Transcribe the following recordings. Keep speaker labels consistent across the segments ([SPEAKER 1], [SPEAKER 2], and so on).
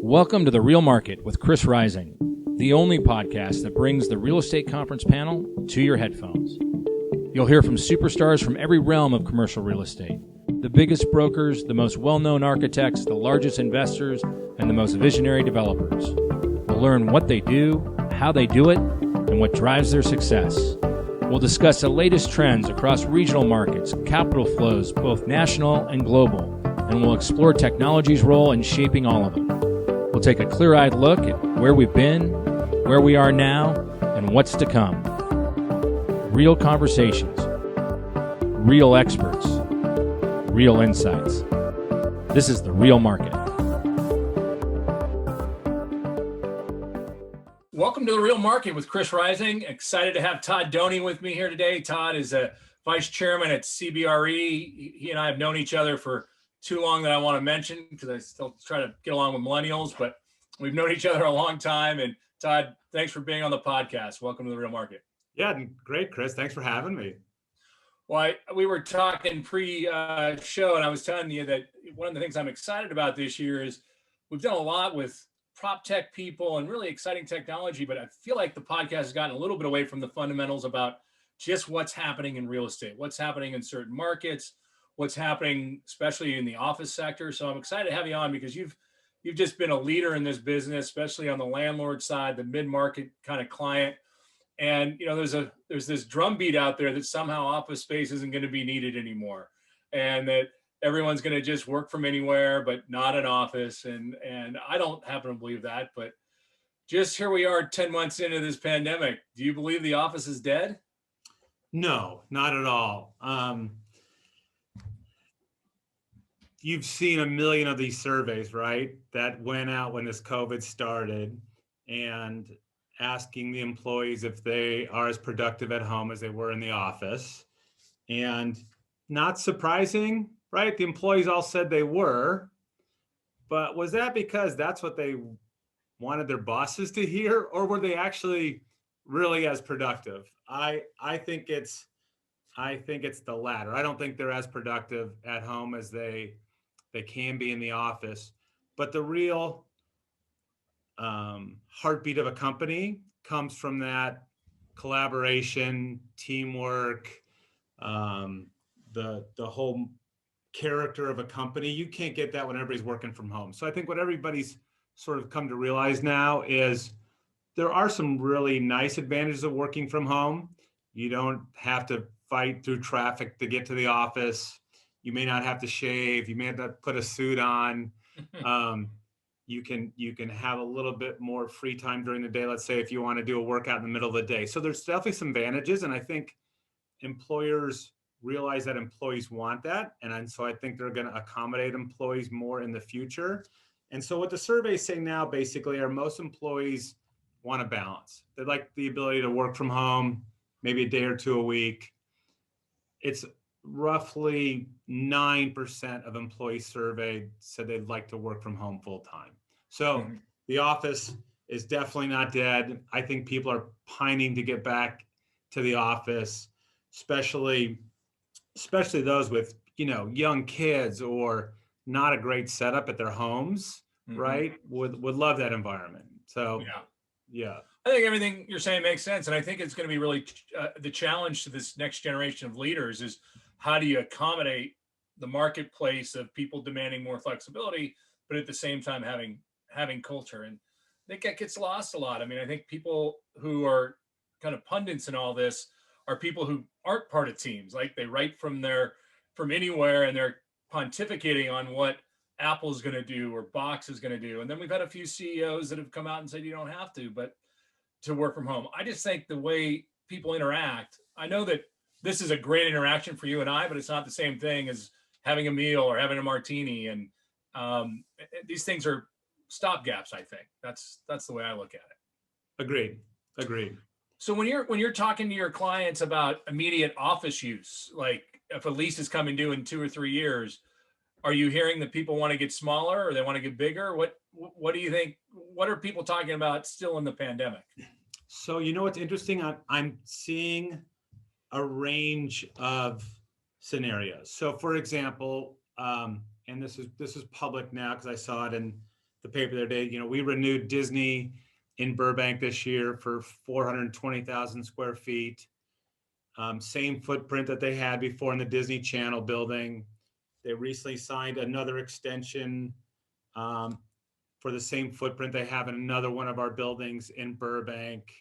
[SPEAKER 1] Welcome to The Real Market with Chris Rising, the only podcast that brings the real estate conference panel to your headphones. You'll hear from superstars from every realm of commercial real estate, the biggest brokers, the most well-known architects, the largest investors, and the most visionary developers. We'll learn what they do, how they do it, and what drives their success. We'll discuss the latest trends across regional markets, capital flows, both national and global, and we'll explore technology's role in shaping all of them. We'll take a clear-eyed look at where we've been, where we are now, and what's to come. Real conversations, real experts, real insights. This is The Real Market. Welcome to The Real Market with Chris Rising. Excited to have Todd Doney with me here today. Todd is a vice chairman at CBRE. He and I have known each other for too long that I want to mention because I still try to get along with millennials, but we've known each other a long time. And Todd, thanks for being on the podcast. Welcome to The Real Market.
[SPEAKER 2] Yeah, great, Chris. Thanks for having me.
[SPEAKER 1] Well, we were talking pre-show, and I was telling you that one of the things I'm excited about this year is we've done a lot with prop tech people and really exciting technology, but I feel like the podcast has gotten a little bit away from the fundamentals about just what's happening in real estate, what's happening in certain markets, what's happening, especially in the office sector. So I'm excited to have you on because you've just been a leader in this business, especially on the landlord side, the mid-market kind of client. And you know, there's this drumbeat out there that somehow office space isn't going to be needed anymore, and that everyone's going to just work from anywhere, but not an office. And I don't happen to believe that, but just here we are 10 months into this pandemic. Do you believe the office is dead?
[SPEAKER 2] No, not at all. You've seen a million of these surveys, right? That went out when this COVID started and asking the employees if they are as productive at home as they were in the office. And not surprising, right? The employees all said they were, but was that because that's what they wanted their bosses to hear, or were they actually really as productive? I think it's the latter. I don't think they're as productive at home as they can be in the office. But the real heartbeat of a company comes from that collaboration, teamwork, the whole character of a company. You can't get that when everybody's working from home. So I think what everybody's sort of come to realize now is there are some really nice advantages of working from home. You don't have to fight through traffic to get to the office. You may not have to shave. You may have to put a suit on. You can have a little bit more free time during the day. Let's say if you want to do a workout in the middle of the day. So there's definitely some advantages. And I think employers realize that employees want that. And so I think they're going to accommodate employees more in the future. And so what the surveys say now basically are most employees want a balance. They like the ability to work from home, maybe a day or two a week. It's roughly 9% of employees surveyed said they'd like to work from home full time. So the office is definitely not dead. I think people are pining to get back to the office, especially those with, young kids or not a great setup at their homes, right? Would love that environment. So yeah.
[SPEAKER 1] I think everything you're saying makes sense. And I think it's going to be really the challenge to this next generation of leaders is how do you accommodate the marketplace of people demanding more flexibility, but at the same time having culture. And I think that gets lost a lot. I mean, I think people who are kind of pundits in all this are people who aren't part of teams. Like they write from anywhere and they're pontificating on what Apple's going to do or Box is going to do. And then we've had a few CEOs that have come out and said, you don't have to work from home. I just think the way people interact, I know that this is a great interaction for you and I, but it's not the same thing as having a meal or having a martini. And these things are stopgaps, I think. That's the way I look at it.
[SPEAKER 2] Agreed.
[SPEAKER 1] So when you're talking to your clients about immediate office use, like if a lease is coming due in 2 or 3 years, are you hearing that people want to get smaller or they want to get bigger? What do you think? What are people talking about still in the pandemic?
[SPEAKER 2] So what's interesting? I'm seeing a range of scenarios. So for example, and this is public now because I saw it in the the paper the other day, we renewed Disney in Burbank this year for 420,000 square feet. Same footprint that they had before in the Disney Channel building. They recently signed another extension for the same footprint they have in another one of our buildings in Burbank,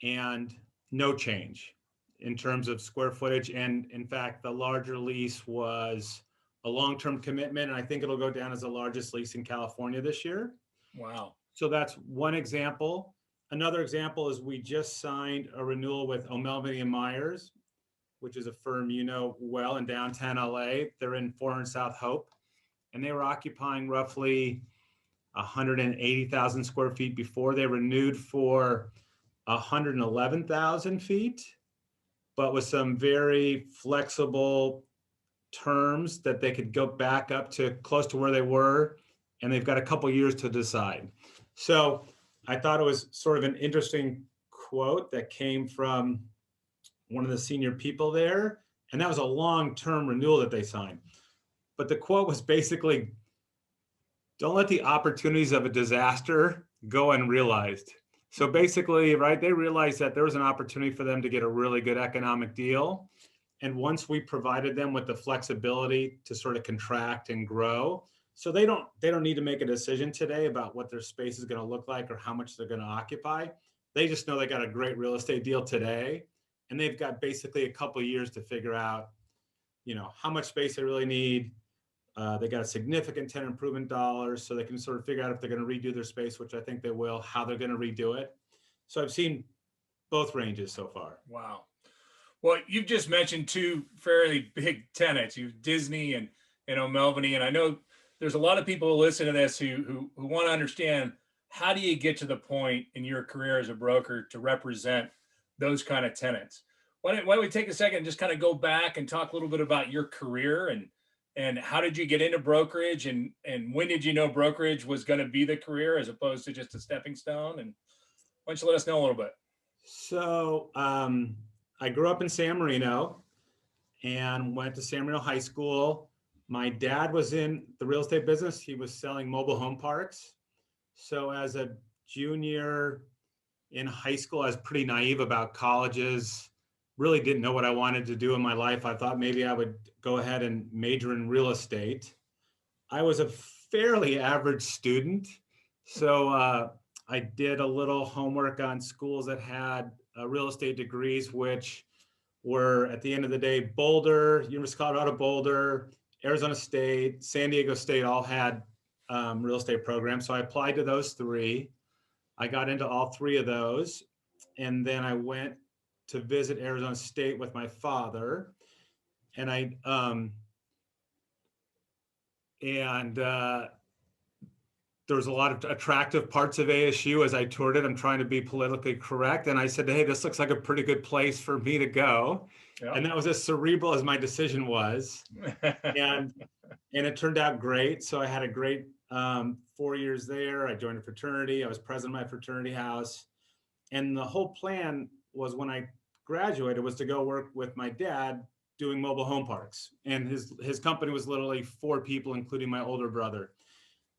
[SPEAKER 2] and no change in terms of square footage. And in fact, the larger lease was a long-term commitment, and I think it'll go down as the largest lease in California this year.
[SPEAKER 1] Wow.
[SPEAKER 2] So that's one example. Another example is we just signed a renewal with O'Melveny and Myers, which is a firm well in downtown LA. They're in 400 South Hope, and they were occupying roughly 180,000 square feet before. They renewed for 111,000 feet, but with some very flexible terms that they could go back up to close to where they were, and they've got a couple years to decide. So I thought it was sort of an interesting quote that came from one of the senior people there, and that was a long-term renewal that they signed. But the quote was basically, don't let the opportunities of a disaster go unrealized. So basically, right, they realized that there was an opportunity for them to get a really good economic deal. And once we provided them with the flexibility to sort of contract and grow, so they don't need to make a decision today about what their space is going to look like or how much they're going to occupy. They just know they got a great real estate deal today, and they've got basically a couple of years to figure out, how much space they really need. They got a significant tenant improvement dollars, so they can sort of figure out if they're going to redo their space, which I think they will, how they're going to redo it. So I've seen both ranges so far.
[SPEAKER 1] Wow. Well, you've just mentioned two fairly big tenants, Disney and O'Melveny, and I know there's a lot of people who listen to this who want to understand, how do you get to the point in your career as a broker to represent those kind of tenants? Why don't we take a second and just kind of go back and talk a little bit about your career and how did you get into brokerage, and when did you know brokerage was going to be the career as opposed to just a stepping stone? And why don't you let us know a little bit?
[SPEAKER 2] So I grew up in San Marino and went to San Marino High School. My dad was in the real estate business. He was selling mobile home parks. So as a junior in high school, I was pretty naive about colleges, really didn't know what I wanted to do in my life. I thought maybe I would go ahead and major in real estate. I was a fairly average student. So I did a little homework on schools that had real estate degrees, which were, at the end of the day, Boulder, University of Colorado Boulder, Arizona State, San Diego State all had real estate programs. So I applied to those three. I got into all three of those. And then I went to visit Arizona State with my father. And there was a lot of attractive parts of ASU as I toured it. I'm trying to be politically correct. And I said, hey, this looks like a pretty good place for me to go. Yep. And that was as cerebral as my decision was. and it turned out great. So I had a great 4 years there. I joined a fraternity. I was president of my fraternity house. And the whole plan was, when I graduated, was to go work with my dad doing mobile home parks. And his company was literally 4 people, including my older brother.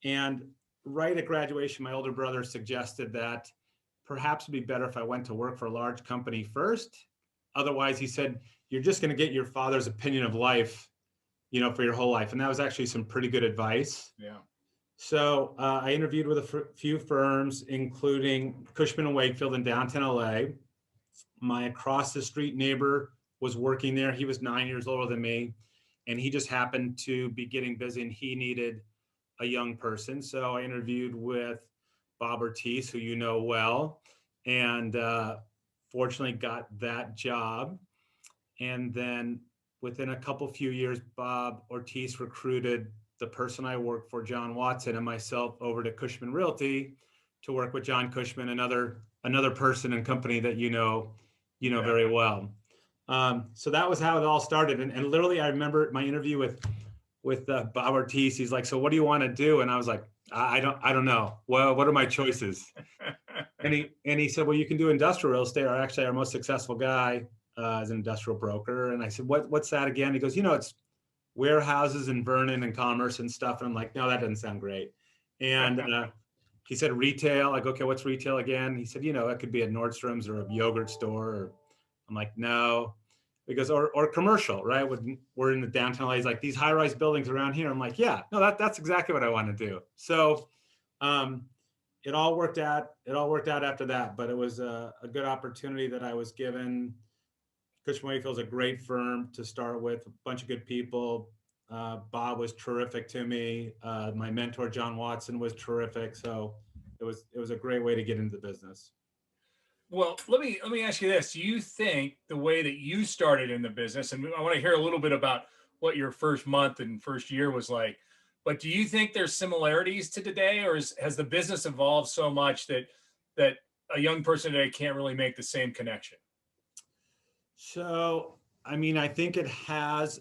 [SPEAKER 2] And right at graduation, my older brother suggested that perhaps it'd be better if I went to work for a large company first. Otherwise, he said, you're just going to get your father's opinion of life, for your whole life. And that was actually some pretty good advice.
[SPEAKER 1] Yeah.
[SPEAKER 2] So I interviewed with a few firms, including Cushman & Wakefield in downtown LA. My across the street neighbor was working there. He was 9 years older than me, and he just happened to be getting busy, and he needed a young person. So I interviewed with Bob Ortiz, who you know well, and fortunately got that job. And then within a few years, Bob Ortiz recruited the person I work for, John Watson, and myself over to Cushman Realty to work with John Cushman, another person and company that you know very well. So that was how it all started. And literally, I remember my interview with Bob Ortiz. He's like, so what do you want to do? And I was like, I don't know. Well, what are my choices? and he said, well, you can do industrial real estate, or actually our most successful guy is an industrial broker. And I said, what's that again? He goes, it's warehouses and Vernon and Commerce and stuff. And I'm like, no, that doesn't sound great. And he said retail. I go, okay, what's retail again? He said, it could be a Nordstrom's or a yogurt store. I'm like, no. Because or commercial, right? We're in the downtown LA. He's like, these high-rise buildings around here. I'm like, yeah, no, that's exactly what I want to do. So it all worked out. It all worked out after that, but it was a good opportunity that I was given. Cushman Wakefield's a great firm to start with, a bunch of good people. Bob was terrific to me. My mentor, John Watson, was terrific. So it was a great way to get into the business.
[SPEAKER 1] Well, let me ask you this. Do you think the way that you started in the business, and I want to hear a little bit about what your first month and first year was like, but do you think there's similarities to today, or has the business evolved so much that a young person today can't really make the same connection?
[SPEAKER 2] So, I mean, I think it has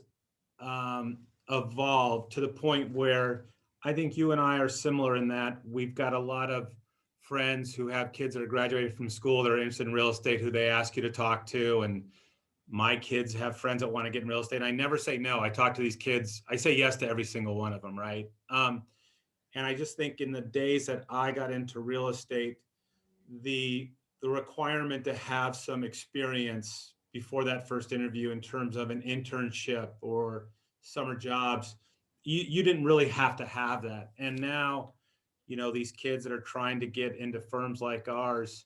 [SPEAKER 2] evolved to the point where I think you and I are similar in that we've got a lot of friends who have kids that are graduated from school that are interested in real estate who they ask you to talk to. And my kids have friends that want to get in real estate. And I never say no. I talk to these kids. I say yes to every single one of them, right? And I just think in the days that I got into real estate, the requirement to have some experience before that first interview in terms of an internship or summer jobs, you didn't really have to have that. And now, these kids that are trying to get into firms like ours,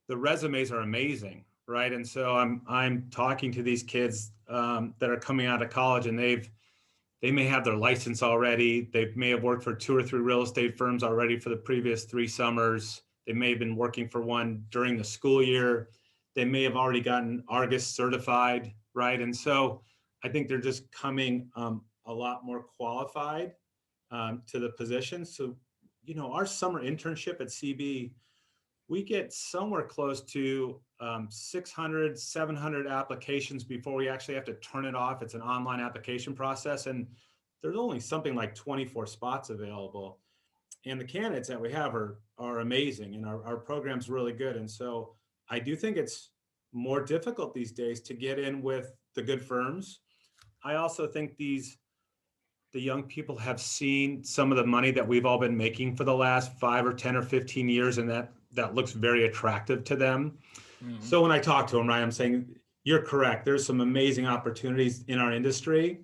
[SPEAKER 2] the resumes are amazing, right? And so I'm talking to these kids that are coming out of college, and they may have their license already. They may have worked for 2 or 3 real estate firms already for the previous 3 summers. They may have been working for one during the school year. They may have already gotten Argus certified, right? And so I think they're just coming a lot more qualified to the position. So, our summer internship at CB, we get somewhere close to 600, 700 applications before we actually have to turn it off. It's an online application process, and there's only something like 24 spots available. And the candidates that we have are amazing, and our program's really good. And so I do think it's more difficult these days to get in with the good firms. I also think the young people have seen some of the money that we've all been making for the last 5 or 10 or 15 years, and that looks very attractive to them. Mm-hmm. So when I talk to them, right, I'm saying, you're correct. There's some amazing opportunities in our industry.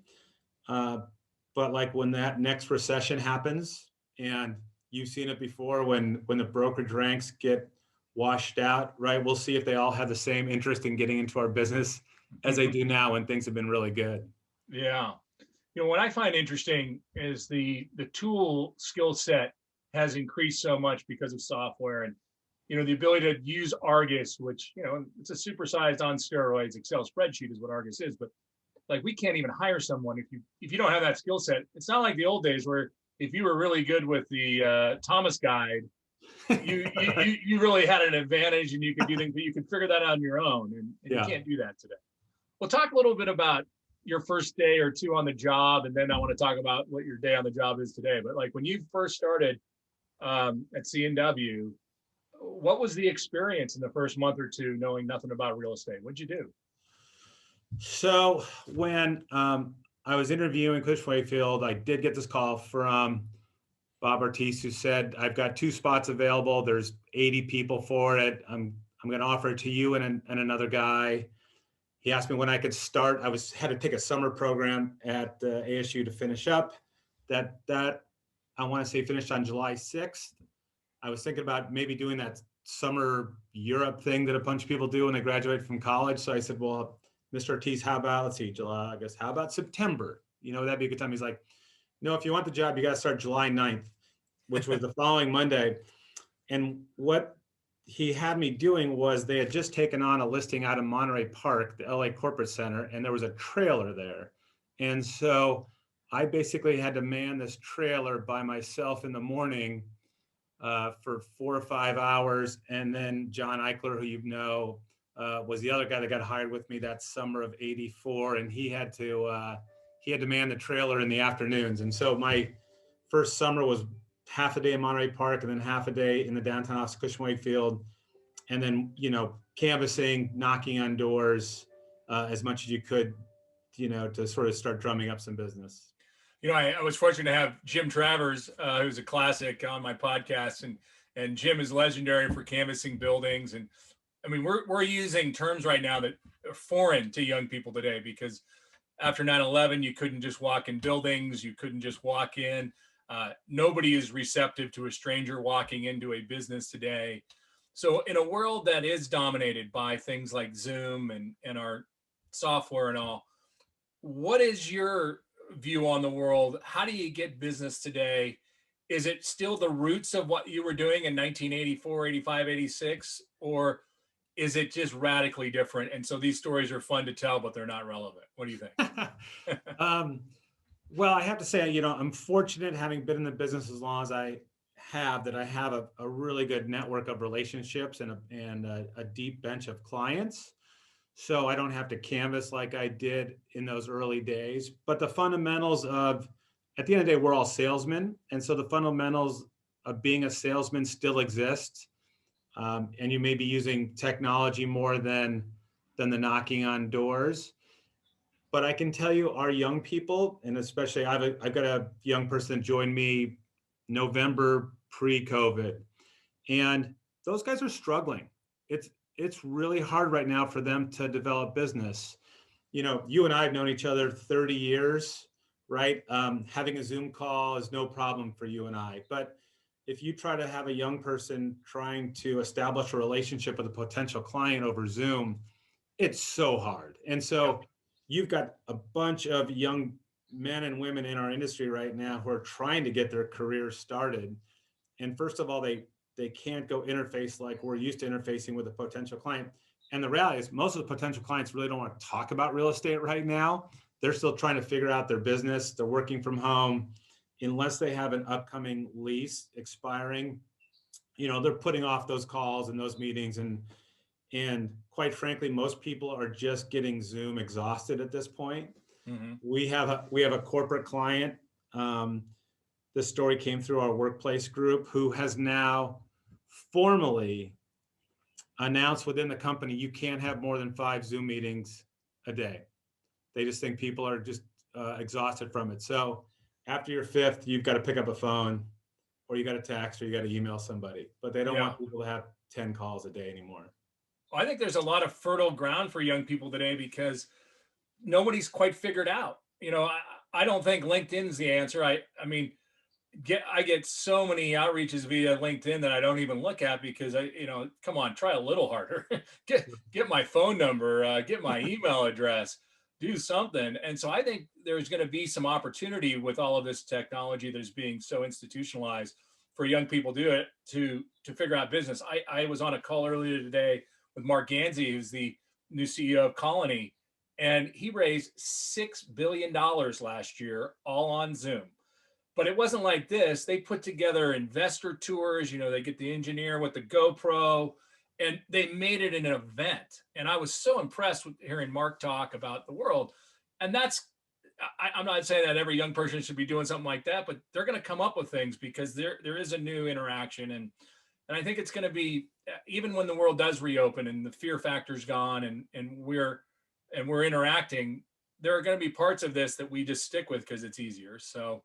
[SPEAKER 2] But like when that next recession happens, and you've seen it before, when the brokerage ranks get washed out, right? We'll see if they all have the same interest in getting into our business as they do now when things have been really good.
[SPEAKER 1] Yeah. What I find interesting is the tool skill set has increased so much because of software, and the ability to use Argus, which it's a supersized on steroids Excel spreadsheet is what Argus is. But like, we can't even hire someone if you don't have that skill set. It's not like the old days where if you were really good with the Thomas guide, you really had an advantage, and you could do things, but you could figure that out on your own, and you can't do that today. Well, talk a little bit about your first day or two on the job, and then I want to talk about what your day on the job is today. But like, when you first started at C&W, what was the experience in the first month or two, knowing nothing about real estate? What'd you do?
[SPEAKER 2] So when I was interviewing Cushman Wakefield, I did get this call from Bob Ortiz, who said, I've got 2 spots available. There's 80 people for it. I'm going to offer it to you and another guy. He asked me when I could start. I had to take a summer program at ASU to finish up. That I want to say finished on July 6th. I was thinking about maybe doing that summer Europe thing that a bunch of people do when they graduate from college. So I said, well, Mr. Ortiz, how about, let's see, July, August, how about September? That'd be a good time. He's like, no, if you want the job, you got to start July 9th, which was the following Monday. And what he had me doing was they had just taken on a listing out of Monterey Park, the LA Corporate Center, and there was a trailer there. And so I basically had to man this trailer by myself in the morning for 4 or 5 hours. And then John Eichler, who was the other guy that got hired with me that summer of '84, and he had to man the trailer in the afternoons. And so my first summer was half a day in Monterey Park and then half a day in the downtown office of Cushman Wakefield, and then canvassing, knocking on doors as much as you could, to sort of start drumming up some business.
[SPEAKER 1] I was fortunate to have Jim Travers, who's a classic on my podcast, and Jim is legendary for canvassing buildings. And I mean, we're using terms right now that are foreign to young people today, because after 9/11, you couldn't just walk in buildings, you couldn't just walk in. Nobody is receptive to a stranger walking into a business today. So in a world that is dominated by things like Zoom and our software and all, what is your view on the world? How do you get business today? Is it still the roots of what you were doing in 1984, 85, 86, or is it just radically different? And so these stories are fun to tell, but they're not relevant. What do you think?
[SPEAKER 2] um, well, I have to say, I'm fortunate, having been in the business as long as I have, that I have a really good network of relationships and a deep bench of clients. So I don't have to canvas like I did in those early days. But the fundamentals of, at the end of the day, we're all salesmen. And so the fundamentals of being a salesman still exist. And you may be using technology more than the knocking on doors. But I can tell you, our young people, and especially I've got a young person that joined me November pre-COVID, and those guys are struggling. It's really hard right now for them to develop business. You and I have known each other 30 years, right? Having a Zoom call is no problem for you and I. But if you try to have a young person trying to establish a relationship with a potential client over Zoom, it's so hard. And so you've got a bunch of young men and women in our industry right now who are trying to get their careers started. And first of all, they can't go interface like we're used to interfacing with a potential client. And the reality is, most of the potential clients really don't want to talk about real estate right now. They're still trying to figure out their business. They're working from home. Unless they have an upcoming lease expiring, they're putting off those calls and those meetings. And quite frankly, most people are just getting Zoom exhausted at this point.
[SPEAKER 1] Mm-hmm.
[SPEAKER 2] We have a corporate client. This story came through our workplace group, who has now formally announced within the company, you can't have more than 5 Zoom meetings a day. They just think people are just exhausted from it. So after your 5th, you've got to pick up a phone, or you got to text, or you got to email somebody. But they don't want people to have 10 calls a day anymore.
[SPEAKER 1] Well, I think there's a lot of fertile ground for young people today, because nobody's quite figured out. I don't think LinkedIn's the answer. I mean, I get so many outreaches via LinkedIn that I don't even look at, because come on, try a little harder. get my phone number, get my email address, do something. And so I think there's going to be some opportunity with all of this technology that's being so institutionalized for young people to figure out business. I was on a call earlier today with Mark Ganzi, who's the new CEO of Colony, and he raised $6 billion last year, all on Zoom. But it wasn't like this. They put together investor tours. They get the engineer with the GoPro, and they made it an event. And I was so impressed with hearing Mark talk about the world. And I'm not saying that every young person should be doing something like that, but they're going to come up with things, because there is a new interaction. And I think it's going to be, even when the world does reopen and the fear factor's gone, and we're interacting, there are going to be parts of this that we just stick with because it's easier. So,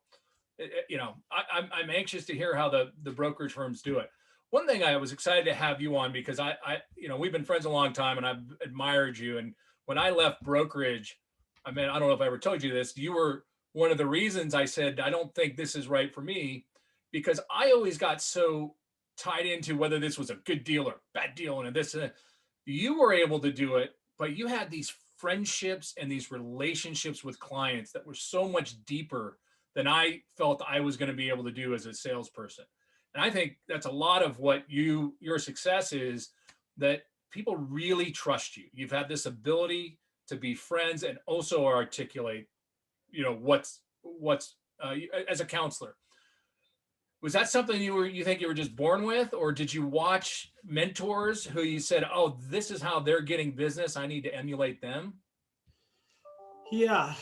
[SPEAKER 1] I'm anxious to hear how the brokerage firms do it. One thing I was excited to have you on, because we've been friends a long time, and I've admired you. And when I left brokerage, I mean, I don't know if I ever told you this, you were one of the reasons I said, I don't think this is right for me, because I always got so tied into whether this was a good deal or bad deal. And this, you were able to do it, but you had these friendships and these relationships with clients that were so much deeper than I felt I was going to be able to do as a salesperson. And I think that's a lot of what your success is, that people really trust you. You've had this ability to be friends and also articulate, what's as a counselor. Was that something you think you were just born with, or did you watch mentors who you said, oh, this is how they're getting business, I need to emulate them?
[SPEAKER 2] Yeah.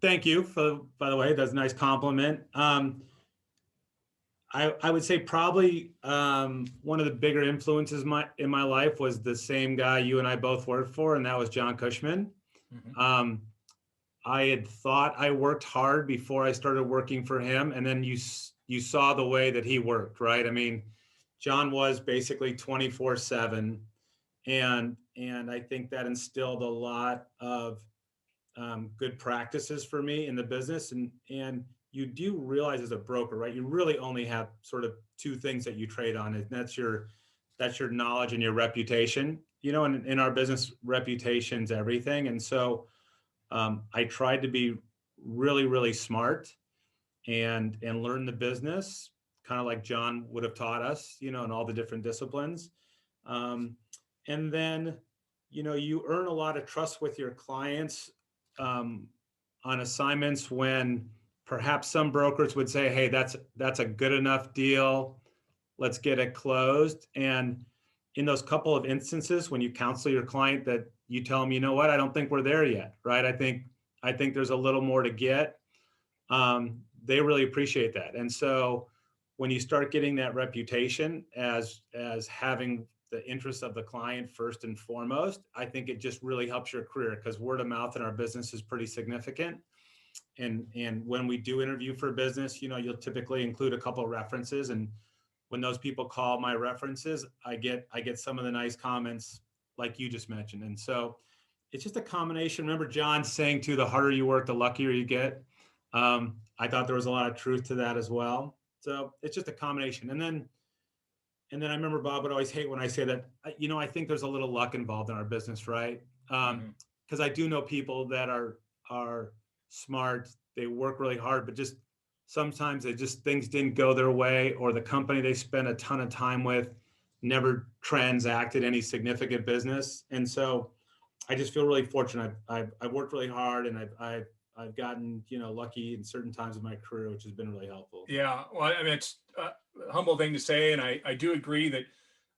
[SPEAKER 2] Thank you by the way, that's a nice compliment. I would say probably one of the bigger influences in my life was the same guy you and I both worked for, and that was John Cushman.
[SPEAKER 1] Mm-hmm.
[SPEAKER 2] I had thought I worked hard before I started working for him, and then you saw the way that he worked, right? I mean, John was basically 24/7, and I think that instilled a lot of good practices for me in the business. And you do realize as a broker, right? You really only have sort of two things that you trade on, and that's your knowledge and your reputation. In our business, reputation's everything. And so I tried to be really, really smart and learn the business, kind of like John would have taught us, in all the different disciplines. Um, and then, you earn a lot of trust with your clients um, on assignments when perhaps some brokers would say, "Hey, that's a good enough deal. Let's get it closed." And in those couple of instances when you counsel your client, that you tell them, "You know what, I don't think we're there yet, right? I think there's a little more to get." They really appreciate that. And so when you start getting that reputation as having the interests of the client first and foremost, I think it just really helps your career, because word of mouth in our business is pretty significant. And when we do interview for business, you'll typically include a couple of references. And when those people call my references, I get some of the nice comments like you just mentioned. And so it's just a combination. Remember John saying too, the harder you work, the luckier you get. I thought there was a lot of truth to that as well. So it's just a combination. And then I remember Bob would always hate when I say that, I think there's a little luck involved in our business, right?
[SPEAKER 1] Mhm.
[SPEAKER 2] Because I do know people that are smart, they work really hard, but just sometimes things didn't go their way, or the company they spent a ton of time with never transacted any significant business. And so I just feel really fortunate. I've worked really hard, and I've gotten lucky in certain times of my career, which has been really helpful.
[SPEAKER 1] Yeah, well, I mean, it's a humble thing to say, and I do agree that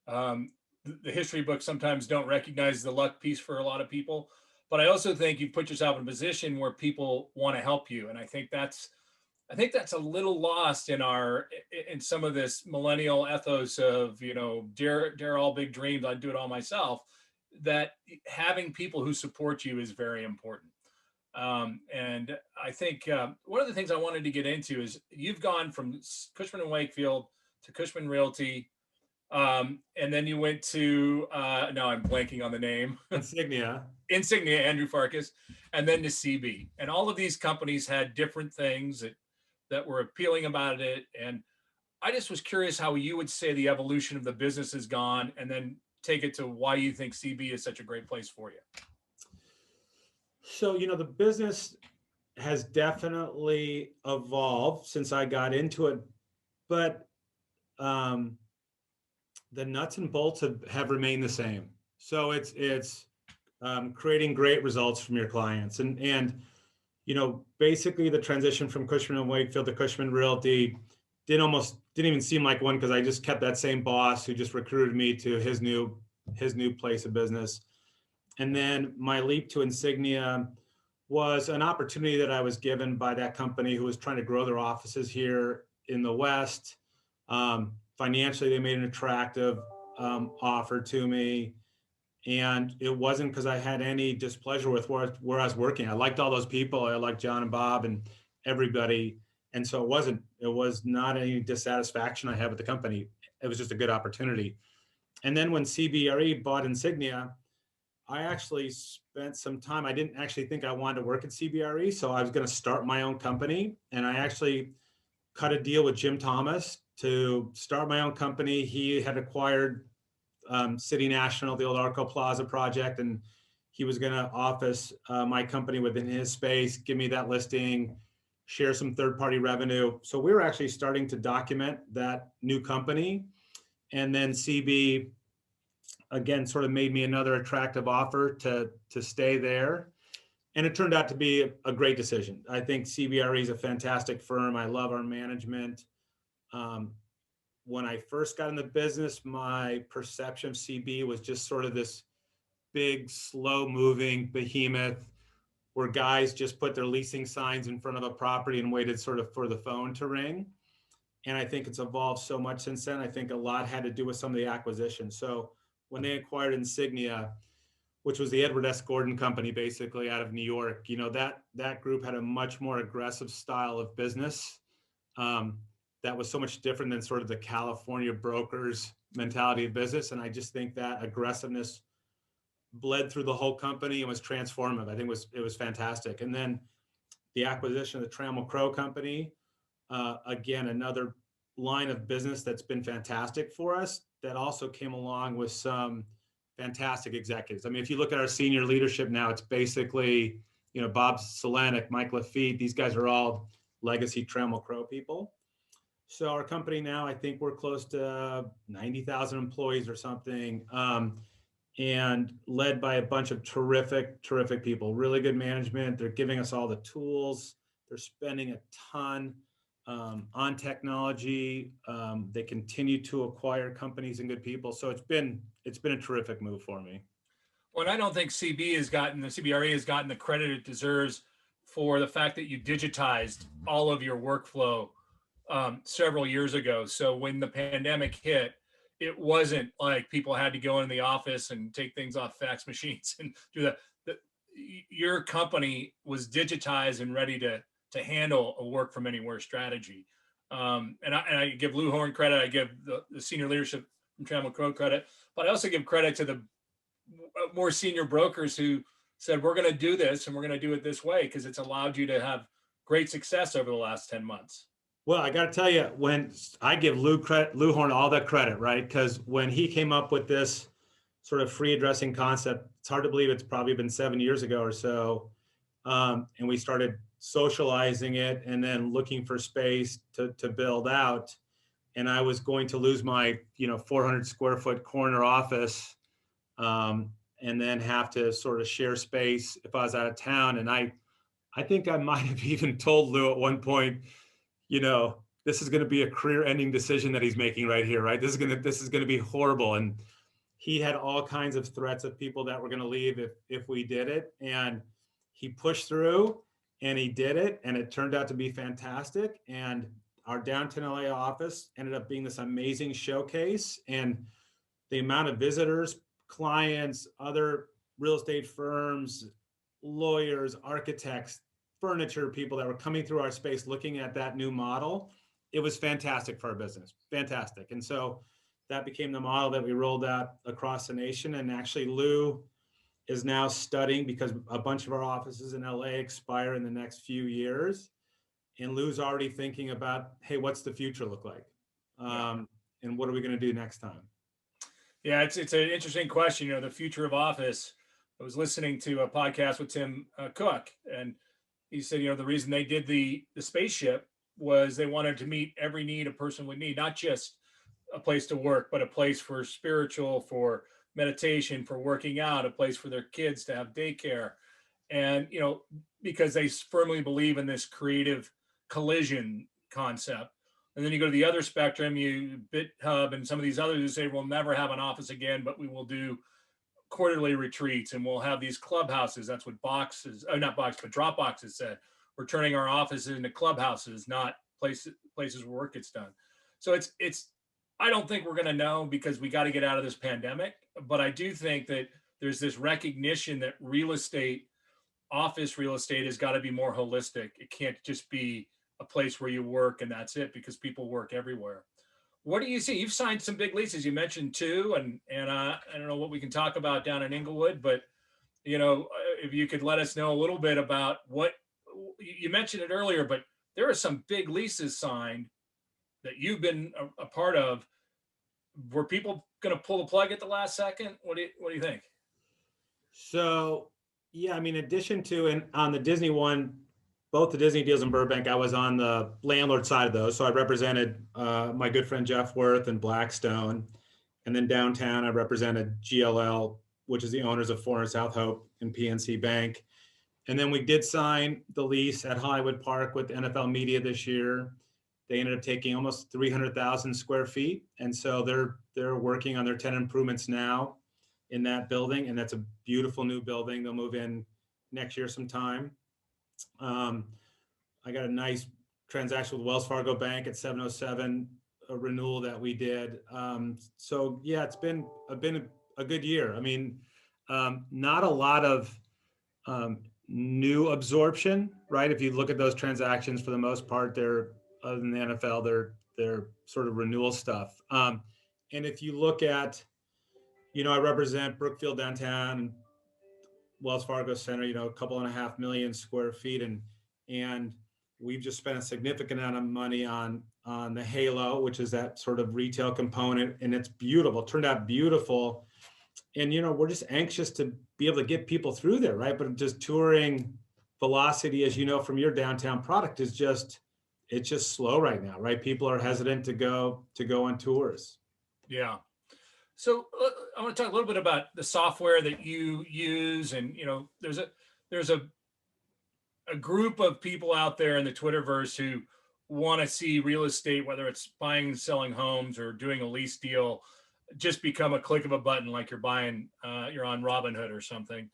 [SPEAKER 1] the history books sometimes don't recognize the luck piece for a lot of people. But I also think you put yourself in a position where people want to help you, and I think that's a little lost in some of this millennial ethos of dare all big dreams, I'd do it all myself. That having people who support you is very important. And I think one of the things I wanted to get into is you've gone from Cushman and Wakefield to Cushman Realty, and then you went to now I'm blanking on the name,
[SPEAKER 2] Insignia.
[SPEAKER 1] Insignia, Andrew Farkas, and then to CB. And all of these companies had different things that were appealing about it. And I just was curious how you would say the evolution of the business has gone, and then take it to why you think CB is such a great place for you.
[SPEAKER 2] So, the business has definitely evolved since I got into it, but um, the nuts and bolts have remained the same. So it's creating great results from your clients, and basically the transition from Cushman and Wakefield to Cushman Realty didn't even seem like one, because I just kept that same boss who just recruited me to his new place of business. And then my leap to Insignia was an opportunity that I was given by that company, who was trying to grow their offices here in the West. Financially, they made an attractive offer to me. And it wasn't because I had any displeasure with where I was working. I liked all those people. I liked John and Bob and everybody. And so it was not any dissatisfaction I had with the company. It was just a good opportunity. And then when CBRE bought Insignia, I actually spent some time. I didn't actually think I wanted to work at CBRE, so I was going to start my own company. And I actually cut a deal with Jim Thomas to start my own company. He had acquired City National, the old Arco Plaza project, and he was going to office my company within his space, give me that listing, share some third-party revenue. So we were actually starting to document that new company. And then CB again sort of made me another attractive offer to stay there. And it turned out to be a great decision. I think CBRE is a fantastic firm. I love our management. Um, when I first got in the business, my perception of CB was just sort of this big, slow moving behemoth where guys just put their leasing signs in front of a property and waited sort of for the phone to ring. And I think it's evolved so much since then. I think a lot had to do with some of the acquisitions. So when they acquired Insignia, which was the Edward S. Gordon Company, basically out of New York. That group had a much more aggressive style of business that was so much different than sort of the California brokers mentality of business. And I just think that aggressiveness bled through the whole company and was transformative. I think it was fantastic. And then the acquisition of the Trammell Crow Company, again, another line of business that's been fantastic for us, that also came along with some fantastic executives. I mean, if you look at our senior leadership now, it's basically, Bob Solenik, Mike Lafitte, these guys are all legacy Trammell Crow people. So our company now, I think we're close to 90,000 employees or something, and led by a bunch of terrific people, really good management. They're giving us all the tools. They're spending a ton on technology. They continue to acquire companies and good people. So it's been a terrific move for me.
[SPEAKER 1] Well, I don't think the CBRE has gotten the credit it deserves for the fact that you digitized all of your workflow several years ago. So when the pandemic hit, it wasn't like people had to go in the office and take things off fax machines and do that. Your company was digitized and ready to handle a work from anywhere strategy. And I give Lou Horn credit. I give the senior leadership from Trammell Crow credit, but I also give credit to the more senior brokers who said, we're going to do this and we're going to do it this way, because it's allowed you to have great success over the last 10 months.
[SPEAKER 2] Well, I got to tell you, when I give Lou Horn all the credit, right? Because when he came up with this sort of free addressing concept, it's hard to believe it's probably been 7 years ago or so. And we started socializing it and then looking for space to build out. And I was going to lose my, 400 square foot corner office, and then have to sort of share space if I was out of town. And I think I might have even told Lou at one point, this is going to be a career-ending decision that he's making right here, right? This is going to be horrible. And he had all kinds of threats of people that were going to leave if we did it. And he pushed through and he did it. And it turned out to be fantastic. And our downtown LA office ended up being this amazing showcase. And the amount of visitors, clients, other real estate firms, lawyers, architects, furniture people that were coming through our space looking at that new model, it was fantastic for our business. Fantastic. And so that became the model that we rolled out across the nation. And actually, Lou is now studying, because a bunch of our offices in LA expire in the next few years. And Lou's already thinking about, hey, what's the future look like? And what are we going to do next time?
[SPEAKER 1] Yeah, it's an interesting question. The future of office. I was listening to a podcast with Tim Cook, and he said, the reason they did the spaceship was they wanted to meet every need a person would need, not just a place to work, but a place for spiritual, for meditation, for working out, a place for their kids to have daycare. And, because they firmly believe in this creative collision concept. And then you go to the other spectrum, BitHub and some of these others who say we'll never have an office again, but we will do quarterly retreats and we'll have these clubhouses. That's what Dropbox has said. We're turning our offices into clubhouses, not places where work gets done. So it's I don't think we're going to know, because we got to get out of this pandemic. But I do think that there's this recognition that office real estate has got to be more holistic. It can't just be a place where you work and that's it, because people work everywhere. What do you see? You've signed some big leases. You mentioned 2, and I don't know what we can talk about down in Inglewood, but if you could let us know a little bit about what you mentioned it earlier, but there are some big leases signed that you've been a part of. Were people going to pull the plug at the last second? What do you think?
[SPEAKER 2] So, yeah, I mean, in addition to, and on the Disney one, both the Disney deals in Burbank, I was on the landlord side of those. So I represented my good friend Jeff Worth and Blackstone. And then downtown, I represented GLL, which is the owners of 400 South Hope and PNC Bank. And then we did sign the lease at Hollywood Park with NFL Media this year. They ended up taking almost 300,000 square feet. And so they're working on their tenant improvements now in that building. And that's a beautiful new building. They'll move in next year sometime. I got a nice transaction with Wells Fargo Bank at 707, a renewal that we did. So yeah, it's been a good year. I mean, not a lot of new absorption, right? If you look at those transactions, for the most part, they're, other than the NFL, they're sort of renewal stuff. And if you look at, I represent Brookfield downtown, Wells Fargo Center, a couple and a half million square feet, and we've just spent a significant amount of money on the Halo, which is that sort of retail component, and it's beautiful. It turned out beautiful, and we're just anxious to be able to get people through there, right? But just touring velocity, as you know from your downtown product, is just, it's just slow right now, right? People are hesitant to go on tours.
[SPEAKER 1] Yeah. So I want to talk a little bit about the software that you use, and there's a group of people out there in the Twitterverse who want to see real estate, whether it's buying and selling homes or doing a lease deal, just become a click of a button, like you're on Robinhood or something.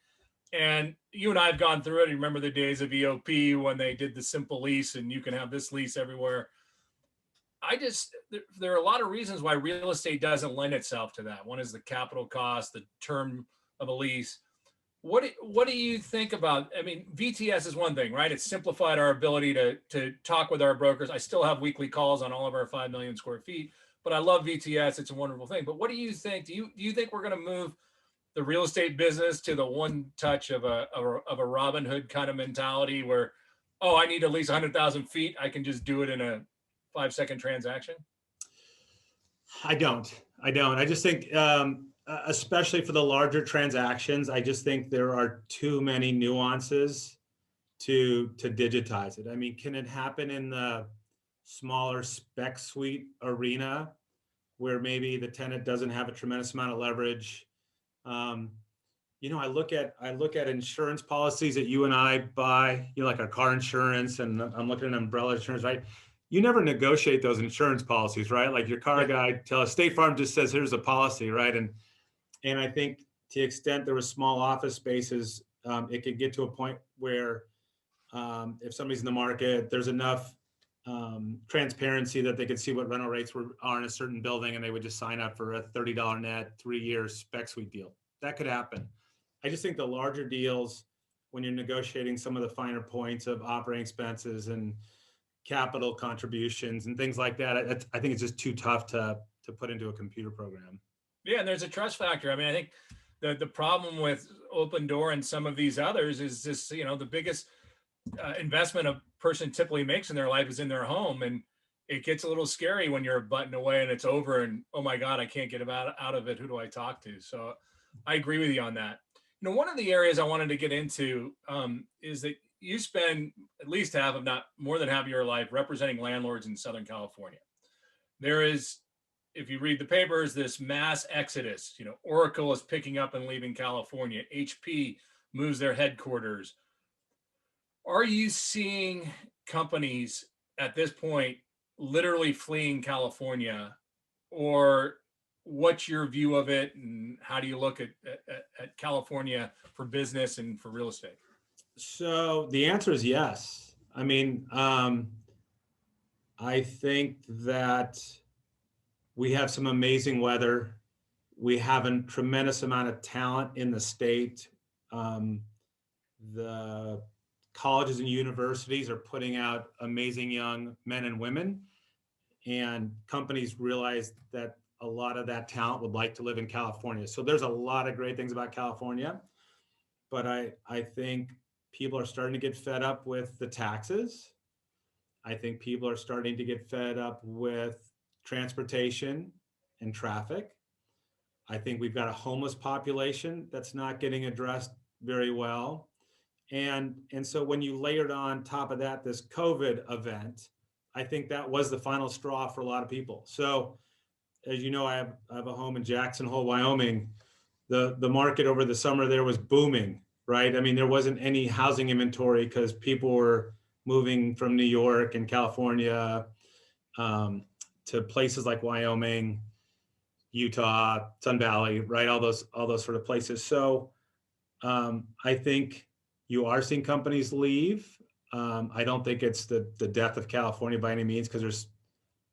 [SPEAKER 1] And you and I have gone through it. You remember the days of EOP when they did the simple lease and you can have this lease everywhere. There are a lot of reasons why real estate doesn't lend itself to that. One is the capital cost, the term of a lease. What do you think about? I mean, VTS is one thing, right? It's simplified our ability to talk with our brokers. I still have weekly calls on all of our 5 million square feet, but I love VTS. It's a wonderful thing. But what do you think? Do you think we're going to move the real estate business to the one touch of a Robinhood kind of mentality where, oh, I need at least 100,000 feet. I can just do it in a 5-second transaction?
[SPEAKER 2] I don't. I just think, especially for the larger transactions, I just think there are too many nuances to digitize it. I mean, can it happen in the smaller spec suite arena where maybe the tenant doesn't have a tremendous amount of leverage? I look at insurance policies that you and I buy, like our car insurance, and I'm looking at umbrella insurance, right? You never negotiate those insurance policies, right? Like your car guy tells State Farm just says, here's a policy, right? And I think to the extent there was small office spaces, it could get to a point where if somebody's in the market, there's enough transparency that they could see what rental rates are in a certain building, and they would just sign up for a $30 net 3-year spec suite deal. That could happen. I just think the larger deals, when you're negotiating some of the finer points of operating expenses and capital contributions and things like that, I think it's just too tough to put into a computer program.
[SPEAKER 1] Yeah, and there's a trust factor. I mean, I think the problem with Open Door and some of these others is just, the biggest investment a person typically makes in their life is in their home, and it gets a little scary when you're a button away and it's over, and oh my God, I can't get out of it. Who do I talk to? So I agree with you on that. One of the areas I wanted to get into is that you spend at least half, if not more than half of your life representing landlords in Southern California. There is, if you read the papers, this mass exodus. Oracle is picking up and leaving California. HP moves their headquarters. Are you seeing companies at this point literally fleeing California, or what's your view of it, and how do you look at California for business and for real estate?
[SPEAKER 2] So the answer is yes. I mean, I think that we have some amazing weather. We have a tremendous amount of talent in the state. The colleges and universities are putting out amazing young men and women, and companies realize that a lot of that talent would like to live in California. So there's a lot of great things about California, but I think people are starting to get fed up with the taxes. I think people are starting to get fed up with transportation and traffic. I think we've got a homeless population that's not getting addressed very well. And so when you layered on top of that, this COVID event, I think that was the final straw for a lot of people. So as you know, I have a home in Jackson Hole, Wyoming. The market over the summer there was booming, right? I mean, there wasn't any housing inventory because people were moving from New York and California to places like Wyoming, Utah, Sun Valley, right? All those sort of places. So I think you are seeing companies leave. I don't think it's the death of California by any means, because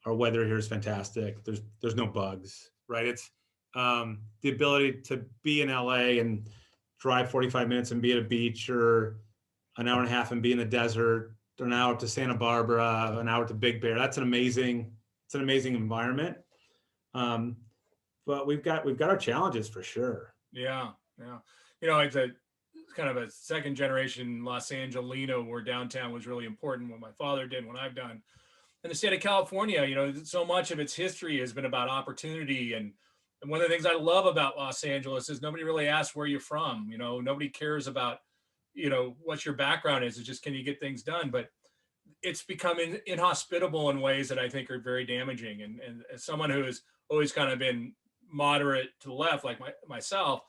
[SPEAKER 2] our weather here is fantastic. There's no bugs, right? It's the ability to be in LA and drive 45 minutes and be at a beach, or an hour and a half and be in the desert, or an hour to Santa Barbara, an hour to Big Bear. That's it's an amazing environment. Um, but we've got our challenges for sure.
[SPEAKER 1] Yeah, yeah. It's kind of a second generation Los Angelino where downtown was really important. What my father did, what I've done. In the state of California, so much of its history has been about opportunity. And one of the things I love about Los Angeles is nobody really asks where you're from. Nobody cares about, what your background is. It's just, can you get things done? But it's become inhospitable in ways that I think are very damaging. And as someone who has always kind of been moderate to the left, like myself,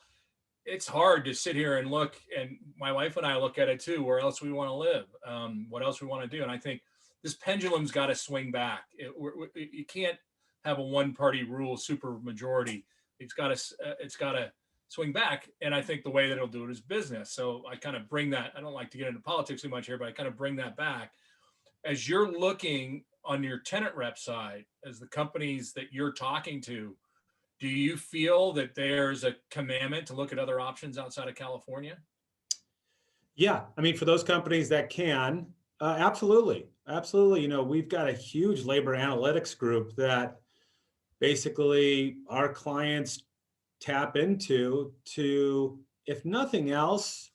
[SPEAKER 1] it's hard to sit here and look, and my wife and I look at it too, where else we want to live, what else we want to do. And I think this pendulum's got to swing back. You can't have a one party rule super majority. It's got to swing back. And I think the way that it'll do it is business. So I kind of bring that, I don't like to get into politics too much here, but I kind of bring that back. As you're looking on your tenant rep side, as the companies that you're talking to, do you feel that there's a commandment to look at other options outside of California?
[SPEAKER 2] Yeah, I mean, for those companies that can, absolutely, absolutely. We've got a huge labor analytics group that basically our clients tap into to, if nothing else,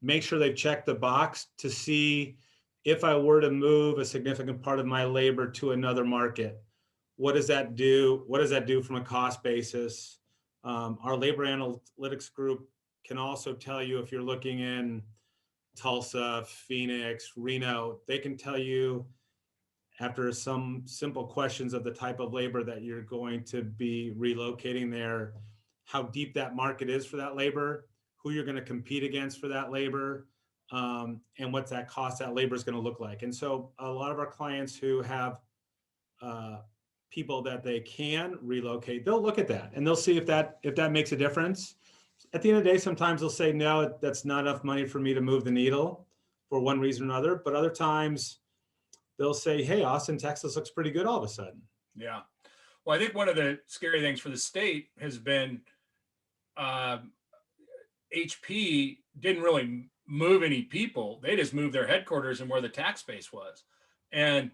[SPEAKER 2] make sure they've checked the box to see, if I were to move a significant part of my labor to another market, what does that do? What does that do from a cost basis? Our labor analytics group can also tell you, if you're looking in Tulsa, Phoenix, Reno, they can tell you, after some simple questions of the type of labor that you're going to be relocating there, how deep that market is for that labor, who you're going to compete against for that labor, and what that cost, that labor is going to look like. And so a lot of our clients who have people that they can relocate, they'll look at that and they'll see if that makes a difference. At the end of the day, sometimes they'll say, no, that's not enough money for me to move the needle for one reason or another. But other times they'll say, hey, Austin, Texas looks pretty good all of a sudden.
[SPEAKER 1] Yeah. Well, I think one of the scary things for the state has been HP didn't really move any people. They just moved their headquarters and where the tax base was. And,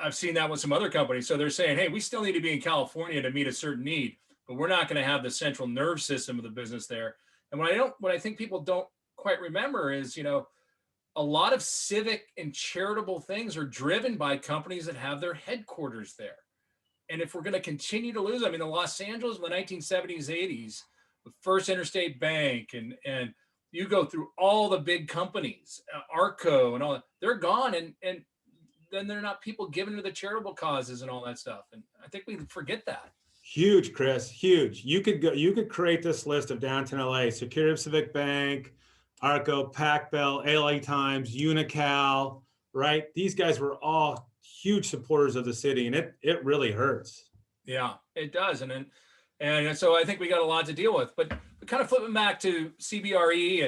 [SPEAKER 1] I've seen that with some other companies. So they're saying, hey, we still need to be in California to meet a certain need, but we're not going to have the central nerve system of the business there. And what I think people don't quite remember is, a lot of civic and charitable things are driven by companies that have their headquarters there. And if we're going to continue to lose, the Los Angeles in the 1970s, 80s, the First Interstate Bank, and you go through all the big companies, Arco and all that, they're gone. And then they're not people given to the charitable causes and all that stuff. And I think we forget that.
[SPEAKER 2] Huge, Chris, huge. You could create this list of downtown LA: Security Civic Bank, Arco, Pac Bell, LA Times, Unical, right? These guys were all huge supporters of the city, and it really hurts.
[SPEAKER 1] Yeah, it does. And so I think we got a lot to deal with, but kind of flipping back to CBRE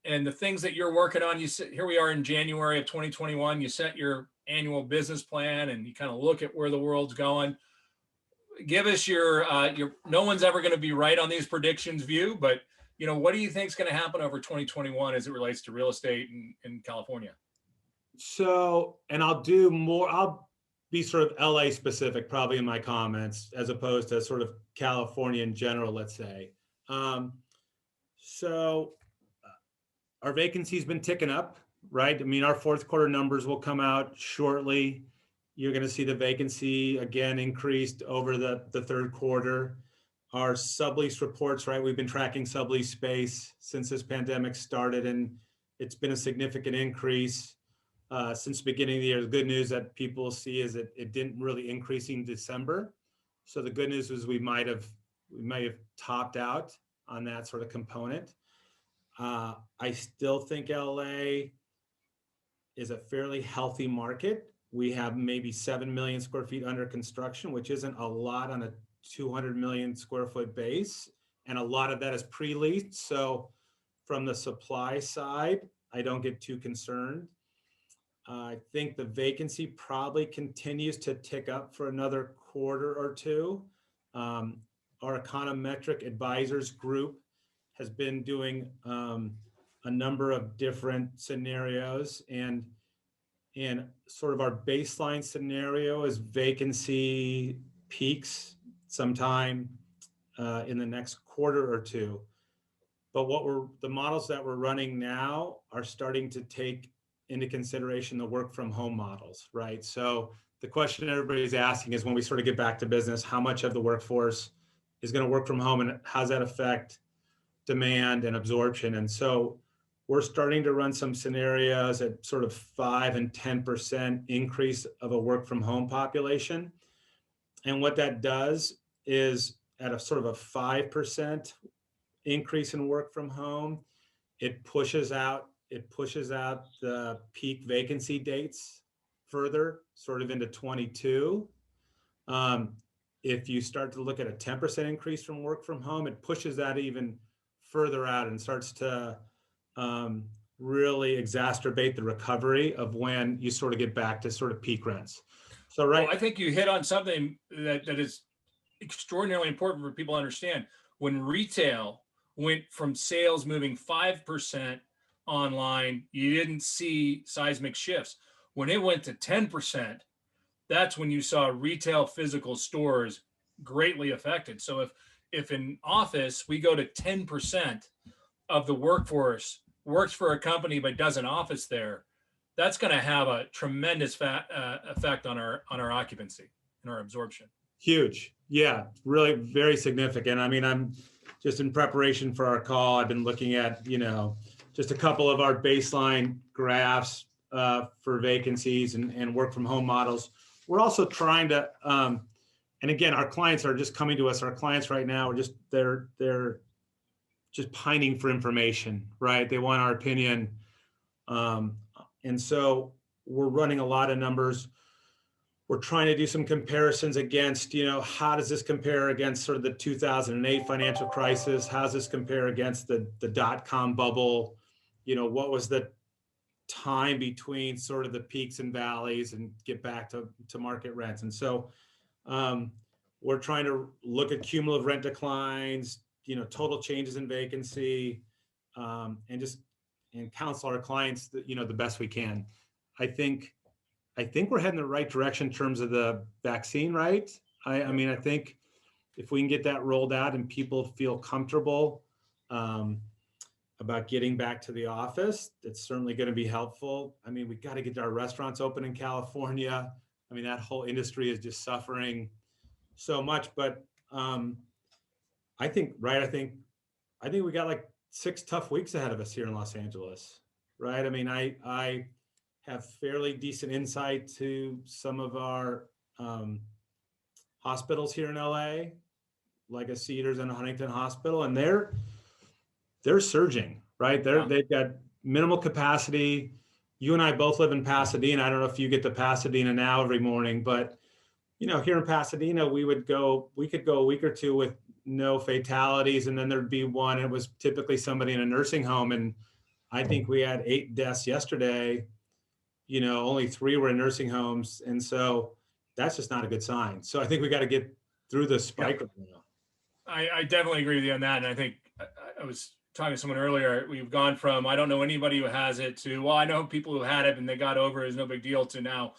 [SPEAKER 1] and the things that you're working on. Here we are in January of 2021. You set your annual business plan and you kind of look at where the world's going. Give us your no one's ever going to be right on these predictions view, but what do you think is going to happen over 2021 as it relates to real estate in California?
[SPEAKER 2] So, and I'll be sort of LA specific probably in my comments, as opposed to sort of California in general, let's say. Our vacancy's been ticking up, right? Our fourth quarter numbers will come out shortly. You're going to see the vacancy again increased over the third quarter. Our sublease reports, right? We've been tracking sublease space since this pandemic started, and it's been a significant increase since the beginning of the year. The good news that people see is that it didn't really increase in December. So the good news is we might have topped out on that sort of component. I still think LA is a fairly healthy market. We have maybe 7 million square feet under construction, which isn't a lot on a 200 million square foot base. And a lot of that is pre-leased. So from the supply side, I don't get too concerned. I think the vacancy probably continues to tick up for another quarter or two. Our econometric advisors group has been doing a number of different scenarios, and sort of our baseline scenario is vacancy peaks sometime in the next quarter or two. But the models that we're running now are starting to take into consideration the work from home models, right? So the question everybody's asking is, when we sort of get back to business, how much of the workforce is going to work from home, and how does that affect demand and absorption? And so we're starting to run some scenarios at sort of 5 and 10% increase of a work from home population. And what that does is, at a sort of a 5% increase in work from home, it pushes out the peak vacancy dates further, sort of into 22. If you start to look at a 10% increase from work from home, it pushes that even further out and starts to really exacerbate the recovery of when you sort of get back to sort of peak rents. So
[SPEAKER 1] Well, I think you hit on something that is extraordinarily important for people to understand. When retail went from sales moving 5% online, you didn't see seismic shifts. When it went to 10%, that's when you saw retail physical stores greatly affected. So if in office we go to 10% of the workforce works for a company but does an office there, that's going to have a tremendous effect on our occupancy and our absorption.
[SPEAKER 2] Huge. Yeah, really very significant. I mean, I'm just in preparation for our call, I've been looking at, just a couple of our baseline graphs for vacancies and work from home models. We're also trying to, and again, our clients are just coming to us. Our clients right now are they're just pining for information, right? They want our opinion. And so we're running a lot of numbers. We're trying to do some comparisons against, how does this compare against sort of the 2008 financial crisis? How does this compare against the dot-com bubble? What was the time between sort of the peaks and valleys and get back to market rents? And so we're trying to look at cumulative rent declines, total changes in vacancy, and counsel our clients the best we can. I think we're heading the right direction in terms of the vaccine, right? I mean, I think if we can get that rolled out and people feel comfortable about getting back to the office, it's certainly going to be helpful. I mean, we got to get our restaurants open in California. I mean, that whole industry is just suffering so much. But I think we got like 6 tough weeks ahead of us here in Los Angeles, right? I mean, I have fairly decent insight to some of our hospitals here in LA, like a Cedars and a Huntington Hospital, and they're surging, right? They've got minimal capacity. You and I both live in Pasadena. I don't know if you get to Pasadena now every morning, but here in Pasadena, we could go a week or two with no fatalities, and then there'd be one. It was typically somebody in a nursing home, and I think we had 8 deaths yesterday. Only 3 were in nursing homes, and so that's just not a good sign. So I think we got to get through this spike right now.
[SPEAKER 1] I definitely agree with you on that, and I think I was talking to someone earlier. We've gone from I don't know anybody who has it to, well, I know people who had it and they got over it, it's no big deal, to now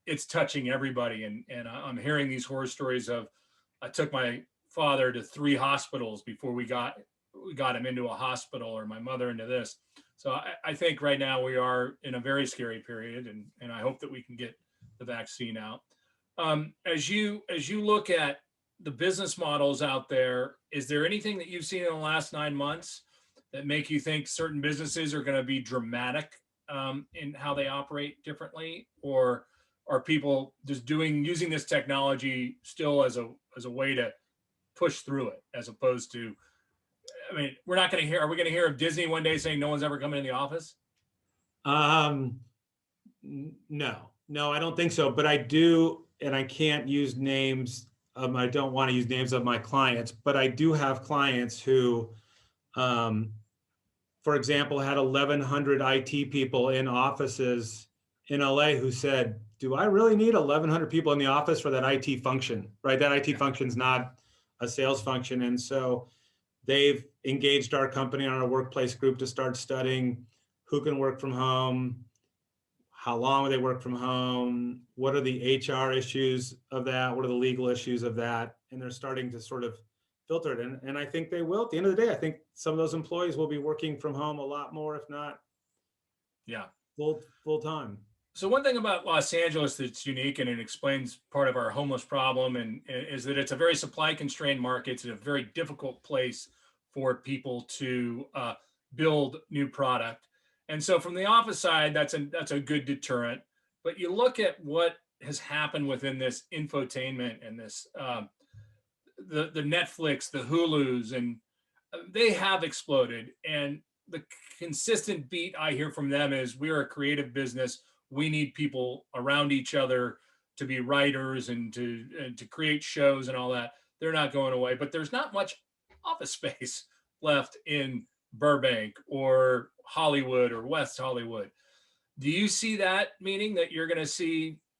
[SPEAKER 1] it's touching everybody. And I'm hearing these horror stories of, I took my father to 3 hospitals before we got him into a hospital, or my mother into this. So I think right now we are in a very scary period, and I hope that we can get the vaccine out. As you look at the business models out there, is there anything that you've seen in the last 9 months that make you think certain businesses are going to be dramatic in how they operate differently, or are people just using this technology still as a way to push through it, as opposed to, I mean, are we going to hear of Disney one day saying no one's ever coming in the office?
[SPEAKER 2] No, I don't think so. But I do, and I can't use names. I don't want to use names of my clients, but I do have clients who, for example, had 1,100 IT people in offices in LA who said, do I really need 1,100 people in the office for that IT function, right? That IT function is not a sales function. And so they've engaged our company on our workplace group to start studying who can work from home, how long will they work from home, what are the HR issues of that, what are the legal issues of that, and they're starting to sort of filter it. And I think they will. At the end of the day, I think some of those employees will be working from home a lot more, if not
[SPEAKER 1] Yeah.
[SPEAKER 2] full time.
[SPEAKER 1] So one thing about Los Angeles that's unique, and it explains part of our homeless problem, and is that it's a very supply constrained market. It's a very difficult place for people to build new product. And so from the office side, that's a good deterrent. But you look at what has happened within this infotainment and this the Netflix, the Hulus, and they have exploded. And the consistent beat I hear from them is we're a creative business. We need people around each other to be writers and to create shows and all that. They're not going away, but there's not much office space left in Burbank or Hollywood or West Hollywood. Do you see that, meaning that you're going to see